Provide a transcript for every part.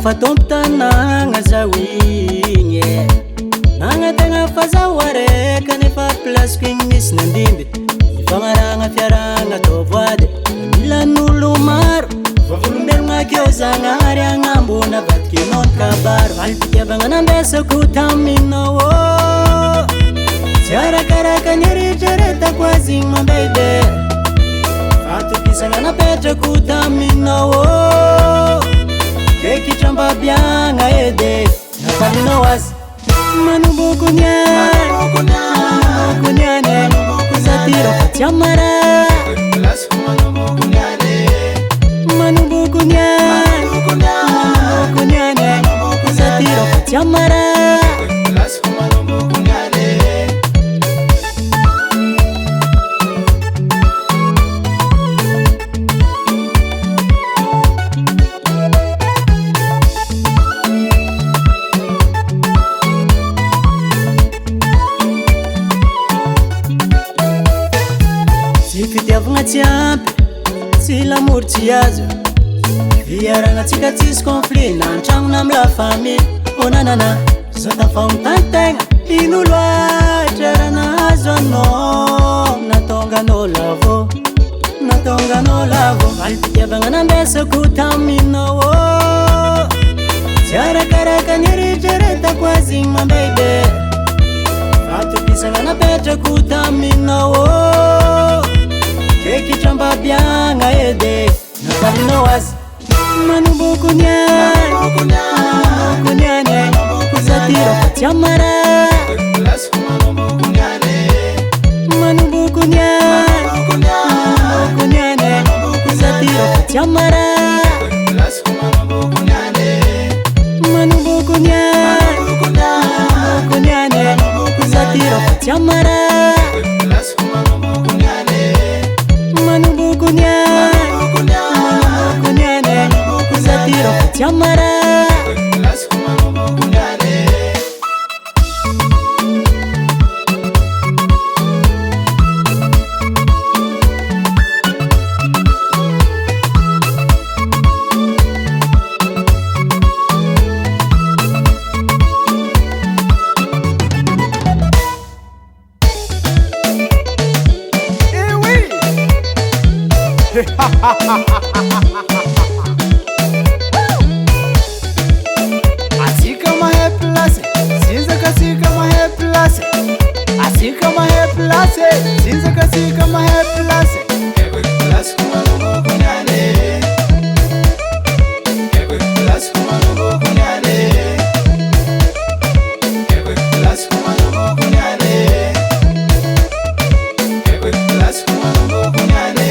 fatomtanagna zaoigny nagnategna fazahoare kanefa plasiko igny misy nandimby ifagnaragna fiaragna atao voady milan'olo maro vavolombelogna akeo zagnahary agnambona vadikinao ny kabaro alipitiavagna nambesako taminao tsy arakaraka ny eritreretako azy igny mambebe fatopisagna napetrako taminao kekitrambabiagna edy nafalinao azy manomboky niany zatiro fa tsy amara manomboky niany zatiro fa tsy amara fitiavagna tsy ampy tsy lamory tsy azo fiaragna tsika tsisy conflit na antragnona amy la famille onanana zao tafagnotanytegna ino loatra raha nahazo anao natonganao lavo alipitiavagna nambesako taminao tsy arakaraka ny eritreretako azy igny mambebe fatopisagna napetrako taminao kekitrambabiagna edy nafalinao azy manomboky niany zatiro fa tsy amara manomboky niany zatiro fa tsy amara manomboky niany zatiro fa tsy amara manomboky niany zatiro fa tsy amara Asika mahay place, zinzaka sika mahay place. Asika mahay place, zinzaka sika mahay place. Every place kumano kunyane. Every place kumano kunyane. Every place kumano kunyane. Every place kumano kunyane.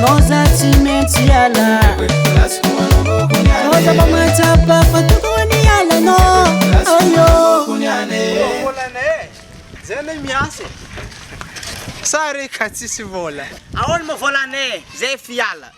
Noza timenti ala Noza pamatapa fatukoni ala no Ayo Volane Zene miase Sare katsisi vola Aon mo volane Zé fiala